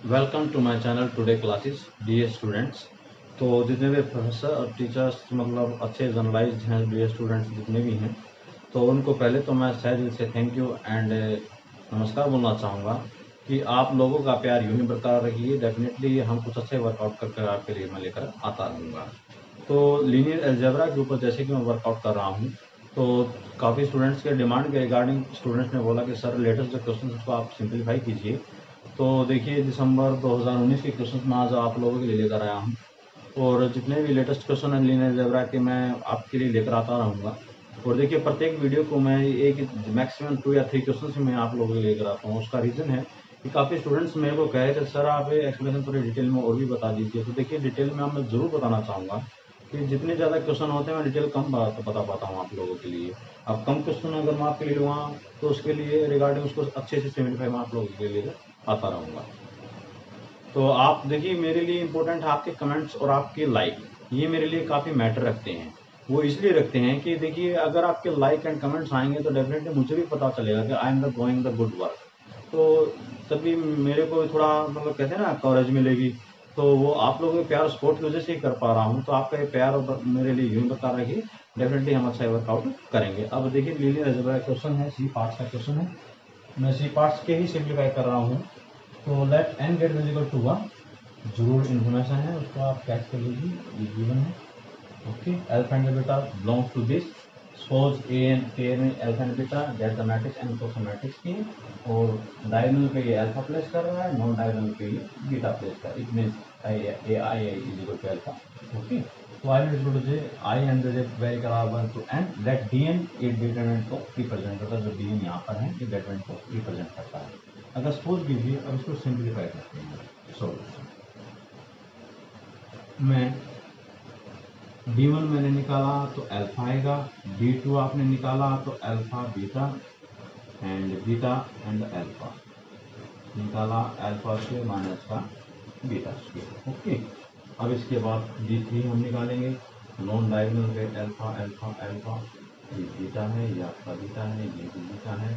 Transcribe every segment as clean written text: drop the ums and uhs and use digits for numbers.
Welcome to my channel today classes dear students. तो जितने भी प्रोफेसर और टीचर्स मतलब अच्छे जर्नलाइज्ड हैं, डीए स्टूडेंट्स जितने भी हैं, तो उनको पहले तो मैं सह दिल से थैंक यू एंड नमस्कार बोलना चाहूँगा कि आप लोगों का प्यार यूँ ही बरकरार रखिए। डेफिनेटली हम कुछ अच्छे वर्कआउट कर आपके लिए मैं लेकर आता रहूँगा। तो लीनियर अलजेब्रा के ऊपर जैसे कि मैं वर्कआउट कर रहा हूँ, तो काफ़ी स्टूडेंट्स के डिमांड के रिगार्डिंग स्टूडेंट्स ने बोला कि सर लेटेस्ट जो क्वेश्चन उसको आप सिंप्लीफाई कीजिए। तो देखिए दिसंबर 2019 के क्वेश्चन मैं आज आप लोगों के लिए लेकर आया हूँ, और जितने भी लेटेस्ट क्वेश्चन हैं लीनियर अलजेब्रा के मैं आपके लिए लेकर आता रहूँगा। और देखिए प्रत्येक वीडियो को मैं एक मैक्सिमम 2 या 3 क्वेश्चन मैं आप लोगों के लिए लेकर आता हूँ। उसका रीज़न है कि काफ़ी स्टूडेंट्स मेरे को कहे थे सर आप एक्सप्लेनेशन थोड़ी डिटेल में और भी बता दीजिए। तो देखिए डिटेल में मैं ज़रूर बताना चाहूँगा कि जितने ज़्यादा क्वेश्चन होते हैं मैं डिटेल कम बता पाता हूँ आप लोगों के लिए। अब कम क्वेश्चन अगर मैं आपके लिए लूँगा तो उसके लिए रिगार्डिंग उसको अच्छे से सिम्प्लीफाई मैं आप लोगों के लिए आता रहूँगा। तो आप देखिए मेरे लिए इम्पोर्टेंट है आपके कमेंट्स और आपके लाइक, ये मेरे लिए काफ़ी मैटर रखते हैं। वो इसलिए रखते हैं कि देखिए अगर आपके लाइक एंड कमेंट्स आएंगे तो डेफिनेटली मुझे भी पता चलेगा कि I am the doing the good work. तो तभी मेरे को थोड़ा मतलब कहते हैं ना कवरेज मिलेगी। तो वो आप लोगों के प्यार सपोर्ट की वजह से ही कर पा रहा हूँ। तो आपका ये प्यार और मेरे लिए यूँ बता रहा है कि डेफिनेटली हम अच्छा वर्कआउट करेंगे। अब देखिए लीनियर अलजेब्रा क्वेश्चन है, सी पार्ट्स का क्वेश्चन है। मैं सी पार्ट्स के ही सिंप्लीफाई कर रहा हूँ। तो let N get is equal to 1, जरूर इन्फॉर्मेशन है उसको आप कैच कर लीजिए, ये गिवन है। Okay, alpha and beta belongs to this. Suppose A and के में alpha and beta get the matrix and cos matrix की, और डायगोनल पे ये अल्फा प्लेस कर रहा है, नॉन डायगोनल पे ये बीटा प्लेस कर रहा है। It means A I is equal to alpha. Okay, तो I is equal to J I and J vary करा 1 to N let D N ये डिटरमिनेंट को रिप्रेजेंट करता है। जो डी एन यहाँ पर है ये डिटरमिनेंट को रिप्रेजेंट करता है। अगर सपोज कीजिए अब इसको सिंप्लीफाई करते हैं। सॉल्यूशन में d1 मैंने निकाला तो अल्फा आएगा, d2 आपने निकाला तो अल्फा बीटा एंड अल्फा निकाला, अल्फा स्क्वायर माइनस का बीटा स्क्वायर। ओके, अब इसके बाद d3 हम निकालेंगे, नॉन डायगोनल पे अल्फा अल्फा अल्फा, ये बीटा है, ये आपका बीटा है, ये भी बीटा है,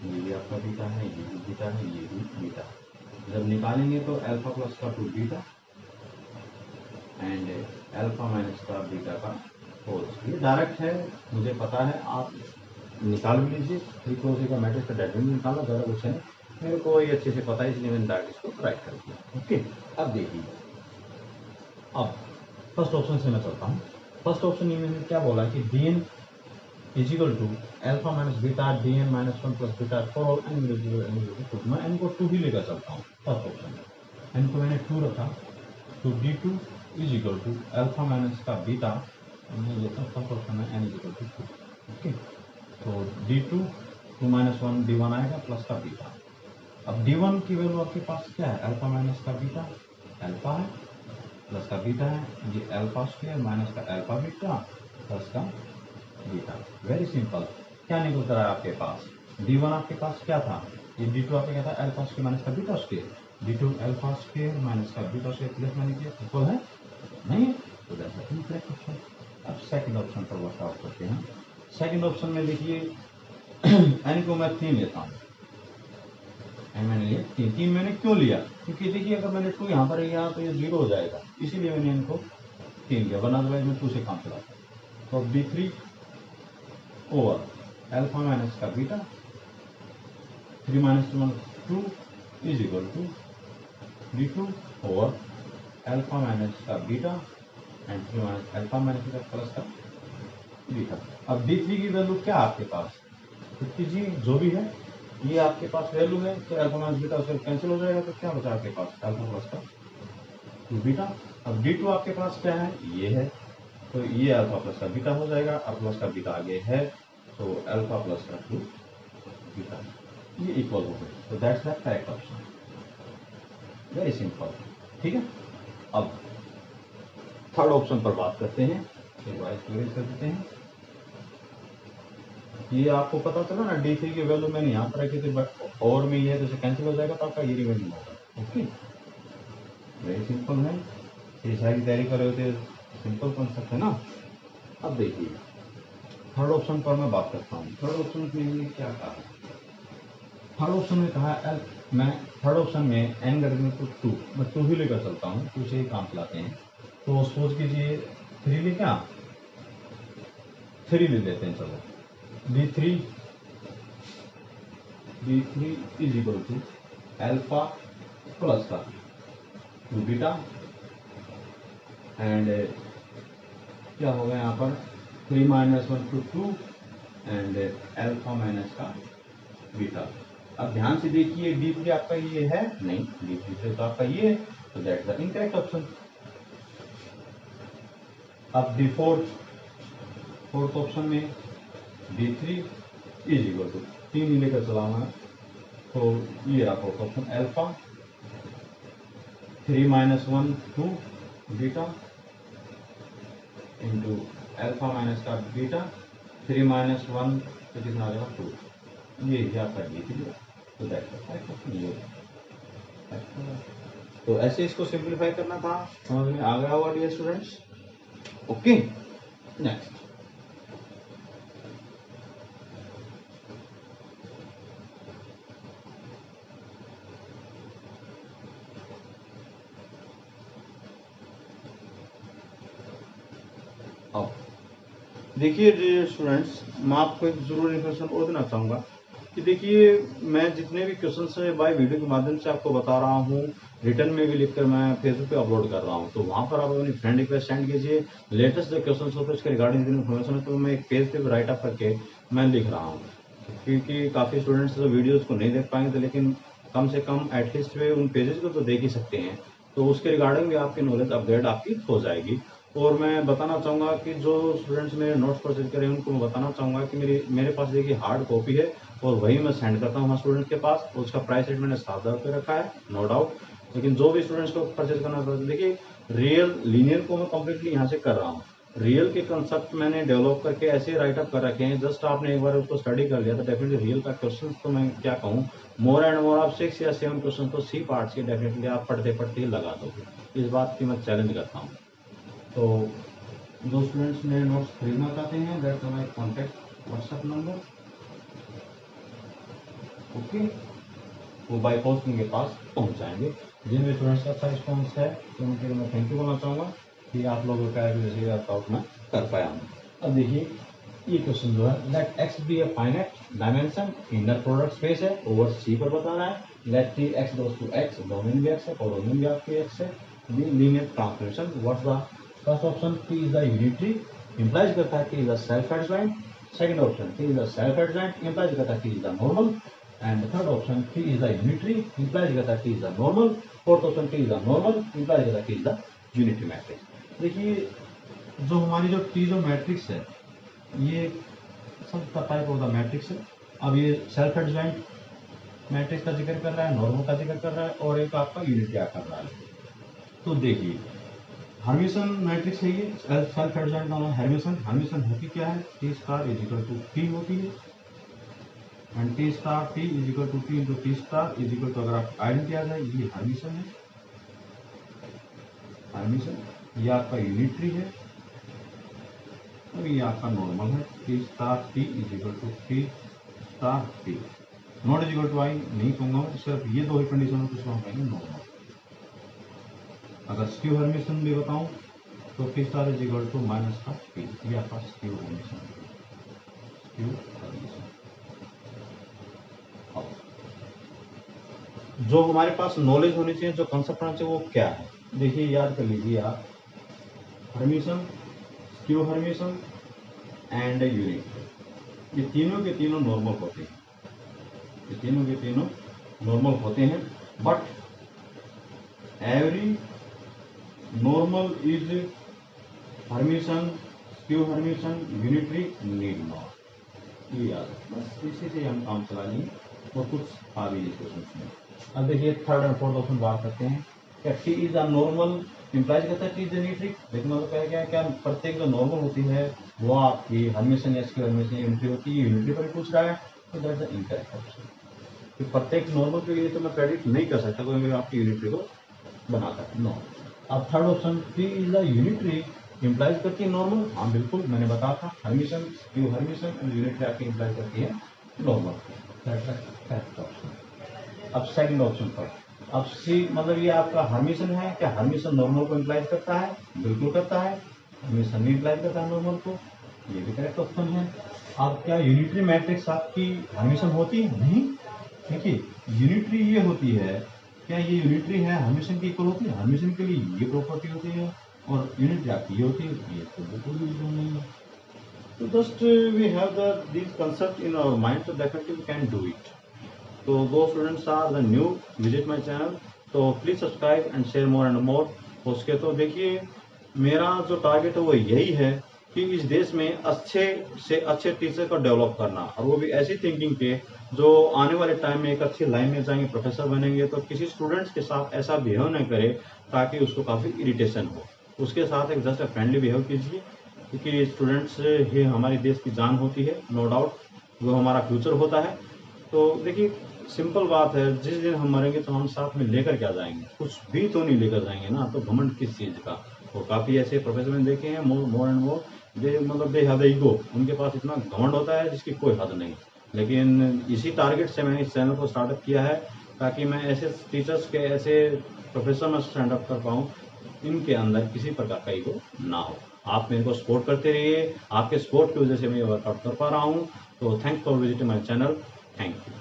ये भी आपका बीटा है, ये भी बीटा है, ये भी बीटा। जब निकालेंगे तो अल्फा प्लस का two beta and alpha minus का बीटा का होल। ये डायरेक्ट है, मुझे पता है, आप निकाल भी लीजिए। फ्रीक्वेंसी का मैट्रिक्स का डायग्राम निकालना ज़्यादा कुछ है, मेरे को ये अच्छे से पता है, इसलिए मैंने डायरेक्ट इसको राइट कर दिया। ओके, अब देखिए, अब फर्स्ट ऑप्शन से मैं चलता हूँ। फर्स्ट ऑप्शन में मैंने क्या बोला कि D N is equal to alpha minus beta D N minus 1 plus beta for all N two. मैं एन को 2 ही लेकर चलता हूँ। फर्स्ट ऑप्शन एन को मैंने 2 रखा, तो d2 is equal to alpha minus का बीटा, मैं लेता हूँ फर्स्ट ऑप्शन में n is equal to 2। Okay, तो d2 2 माइनस 1 d1 आएगा प्लस का बीटा। अब d1 की वैल्यू आपके पास क्या है, अल्फा माइनस का बीटा, अल्फा है प्लस का बीटा है, ये अल्फा स्क्वायर माइनस का अल्फा बीटा प्लस का बीटा। वेरी सिंपल, क्या निकल कर आया आपके पास, d1 आपके पास क्या था, ये d2 आपके क्या था, अल्फा स्क्वायर माइनस का beta square, d2 alpha square minus का बीटा स्क्वायर प्लस मैंने किया इक्वल है नहीं, तो दैट्स इनकरेक्ट ऑप्शन। अब सेकंड ऑप्शन पर वर्कआउट करते हैं। सेकंड ऑप्शन में देखिए n को मैं 3 लेता हूँ, मैंने लिया 3 मैंने क्यों लिया, क्योंकि देखिए अगर मैंने 2 यहाँ पर लिया तो ये 0 हो जाएगा, इसीलिए मैंने इनको 3 लिया, वरना अदरवाइज मैं 2 से काम चलाता। तो अब d3 ओवर अल्फा माइनस का beta 3 minus 2 is equal to d2 over alpha minus का beta and 3 minus alpha minus का प्लस का बीटा। अब d3 की वैल्यू क्या है आपके पास, 50 जो भी है ये आपके पास वैल्यू है, तो अल्फा माइनस बीटा उससे कैंसिल हो जाएगा, तो क्या बचा आपके पास, अल्फा प्लस का बीटा। अब d2 आपके पास क्या है, ये है, तो ये अल्फा प्लस का बीटा हो जाएगा, अब प्लस का बीटा आगे है, तो अल्फा प्लस का बीटा ये इक्वल हो गए, तो that's the correct option. Very simple, ठीक है। अब थर्ड ऑप्शन पर बात करते हैं, कर देते हैं। ये आपको पता चला ना, d3 की वैल्यू मैंने यहाँ पर रखी थी, बट और में ये जैसे कैंसिल हो जाएगा तो आपका ये रिमेनिंग होगा। ओके, वेरी सिंपल है, ये सारी तैयारी कर रहे थे, सिंपल कॉन्सेप्ट है ना। अब देखिए थर्ड ऑप्शन पर मैं बात करता हूँ। थर्ड ऑप्शन में क्या कहा है, थर्ड ऑप्शन में कहा मैं थर्ड ऑप्शन में n करके तो 2, मैं 2 ही लेकर चलता हूँ, 2 से ही काम चलाते हैं। तो सपोज कीजिए 3 ले क्या 3 ले लेते हैं, चलो d3 is equal to alpha plus का 2 बीटा एंड क्या होगा यहाँ पर 3 minus 1 to 2 and alpha minus का बीटा। अब ध्यान से देखिए d3 आपका ये है नहीं, d3 तो आपका ये है, तो दैट्स द इनकरेक्ट ऑप्शन। अब फोर्थ ऑप्शन में d3 इज इक्वल टू 3 ही लेकर चलाना है, तो ये रहा fourth option alpha 3 minus 1 2 beta into alpha minus का बीटा 3 माइनस 1 तो कितना आ जाएगा 2, ये आपका d3 है, तो दैट्स द ऑप्शन ये। तो ऐसे इसको सिंप्लीफाई करना था, समझ में आ गया होगा डियर स्टूडेंट्स। ओके नेक्स्ट, अब देखिए डियर स्टूडेंट्स, मैं आपको एक जरूर इन्फॉर्मेशन और देना चाहूँगा कि देखिए मैं जितने भी क्वेश्चन है बाय वीडियो के माध्यम से आपको बता रहा हूँ, रिटर्न में भी लिखकर मैं फेसबुक पे अपलोड कर रहा हूँ, तो वहाँ पर आप अपनी फ्रेंड रिक्वेस्ट सेंड कीजिए। लेटेस्ट जो क्वेश्चन होते हैं उसके रिगार्डिंग इन्फॉर्मेशन है तो मैं एक पेज पे राइट अप करके मैं लिख रहा हूँ, क्योंकि काफ़ी स्टूडेंट्स तो वीडियोज़ को नहीं देख पाएंगे, तो लेकिन कम से कम एटलीस्ट वे उन पेजेस को तो देख ही सकते हैं, तो उसके रिगार्डिंग भी आपकी नॉलेज अपग्रेड आपकी हो जाएगी। और मैं बताना चाहूँगा कि जो स्टूडेंट्स मेरे नोट्स परचेज करें उनको मैं बताना चाहूँगा कि मेरे पास देखिए हार्ड कॉपी है और वही मैं सेंड करता हूँ स्टूडेंट के पास, और उसका प्राइस रेट मैंने 7,000 रुपये रखा है, नो डाउट। लेकिन जो भी स्टूडेंट्स को परचेज करना चाहते हैं, देखिए रियल लीनियर को मैं कम्प्लीटली यहाँ से कर रहा हूँ, रियल के कंसेप्ट मैंने डेवलप करके ऐसे राइटअप कर रखे हैं, जस्ट आपने एक बार उसको स्टडी कर लिया तो डेफिनेटली रियल का क्वेश्चन तो मैं क्या कहूँ, मोर एंड मोर आप 6 या 7 क्वेश्चन तो सी पार्ट के डेफिनेटली आप पढ़ते पढ़ते ही लगा दोगे, इस बात की मैं चैलेंज करता हूँ। तो जो स्टूडेंट्स मेरे नोट्स खरीदना चाहते हैं that's my contact WhatsApp number, okay, वो बाय पोस्ट उनके पास पहुंच जाएंगे। जिन भी स्टूडेंट्स का अच्छा रिस्पॉन्स है तो उनके लिए मैं थैंक यू बोलना चाहूँगा कि आप लोगों का जैसे वर्कआउट में कर पाया हूँ। अब देखिए ये क्वेश्चन जो है, let X be a finite dimension, inner product space है, ओवर सी पर बताना है, let T X goes to X, domain भी एक्स है और डोमेन भी आपके एक्स है, linear transformation, what's the first option T is the unitary, implies करता है T is the self adjoint, second option T is the self adjoint, implies करता है T is the normal, and the third option T is the unitary, implies that T is the normal, fourth option T is the normal, implies that T is the unitary matrix। देखिए जो हमारी जो T जो matrix है ये सब type of the matrix है। अब ये सेल्फ एडजॉइंट मैट्रिक्स का जिक्र कर रहा है, नॉर्मल का जिक्र कर रहा है और एक आपका यूनिटरी कर रहा है। तो देखिए हर्मिशन मैट्रिक्स है ये, सेल्फ एडजॉइंट का नाम हर्मिशन होती क्या है, T star is equal to T होती है, and T star T is equal to T into T star is equal to, अगर आप आइडेंटिटी आ जाए ये हर्मिशन है, ये आपका यूनिटरी है और ये आपका नॉर्मल है, T star T is equal to T star T, not is equal to I नहीं कहूँगा मैं, सिर्फ ये दो ही कंडीशन में कुछ हम कहेंगे नॉर्मल। अगर स्क्यू हर्मिशन भी बताऊँ तो T star is equal to minus का टी, ये आपका स्क्यू हर्मिशन। जो हमारे पास नॉलेज होनी चाहिए, जो कंसेप्ट होना चाहिए वो क्या है, देखिए याद कर लीजिए आप, Hermitian, skew Hermitian and unit, ये तीनों के तीनों नॉर्मल होते हैं, ये तीनों के तीनों नॉर्मल होते हैं, but every normal is Hermitian, skew Hermitian, unitary need not, ये याद, बस इसी से हम काम चला लेंगे और कुछ आ भी क्वेश्चन में। अब देखिए थर्ड एंड फोर्थ ऑप्शन बात करते हैं, क्या T is a normal implies करता है टी इज यूनिटरी, लेकिन मतलब क्या प्रत्येक जो नॉर्मल होती है वो आपकी हर्मिशन या स्क्यू हर्मिशन यूनिटरी होती है, यूनिटरी पर पूछ रहा है, तो दैट्स द इनकरेक्ट ऑप्शन। तो प्रत्येक नॉर्मल के लिए तो मैं प्रेडिक्ट नहीं कर सकता कोई मैं आपकी यूनिटरी को बनाता है, नो। अब third option T is the unitary implies करती है नॉर्मल, हाँ बिल्कुल मैंने बताया था, Hermitian, skew Hermitian and unitary आपकी इंप्लाइज करती है normal, that's the correct option. अब सेकंड ऑप्शन पर, अब सी मतलब ये आपका हर्मिशन है, क्या हर्मिशन नॉर्मल को इम्प्लाइज करता है? बिल्कुल करता है। हर्मिशन नहीं इम्प्लाइज करता है नॉर्मल को, ये भी करेक्ट ऑप्शन है। अब क्या यूनिटरी मैट्रिक्स आपकी हर्मिशन होती है? नहीं। देखिए यूनिटरी ये होती है, क्या ये यूनिटरी है हर्मिशन की इक्वल होती है? हर्मिशन के लिए ये प्रॉपर्टी होती है और यूनिटरी आपकी ये होती है, ये तो बिल्कुल भी यूज नहीं है। तो just we have the this concept in our mind, so definitely we can do it. So those students are the new, visit my channel, so please subscribe and share more and more. उसके तो देखिए मेरा जो target है वो यही है कि इस देश में अच्छे से अच्छे टीचर को डेवलप करना, और वो भी ऐसी थिंकिंग के जो आने वाले टाइम में एक अच्छी लाइन में जाएंगे, प्रोफेसर बनेंगे, तो किसी स्टूडेंट्स के साथ ऐसा बिहेव नहीं करे ताकि उसको काफ़ी इरिटेशन हो। उसके साथ एक जस्ट फ्रेंडली बिहेव कीजिए, क्योंकि स्टूडेंट्स ही हमारे देश की जान होती है, नो डाउट वो हमारा फ्यूचर होता है। तो देखिए सिंपल बात है, जिस दिन हम मरेंगे तो हम साथ में लेकर क्या जाएंगे? कुछ भी तो नहीं लेकर जाएंगे ना, तो घमंड किस चीज़ का? और काफ़ी ऐसे प्रोफेसर मैंने देखे हैं, मोर एंड मोर दे मतलब दे हैव द ईगो, उनके पास इतना घमंड होता है जिसकी कोई हद नहीं। लेकिन इसी टारगेट से मैंने इस चैनल को स्टार्टअप किया है, ताकि मैं ऐसे टीचर्स के, ऐसे प्रोफेसर में स्टैंड अप कर पाऊँ इनके अंदर किसी प्रकार का ईगो ना हो। आप मेरे को सपोर्ट करते रहिए, आपके सपोर्ट की वजह से मैं वर्कआउट कर पा रहा हूँ। तो thanks for visiting my channel, thank you.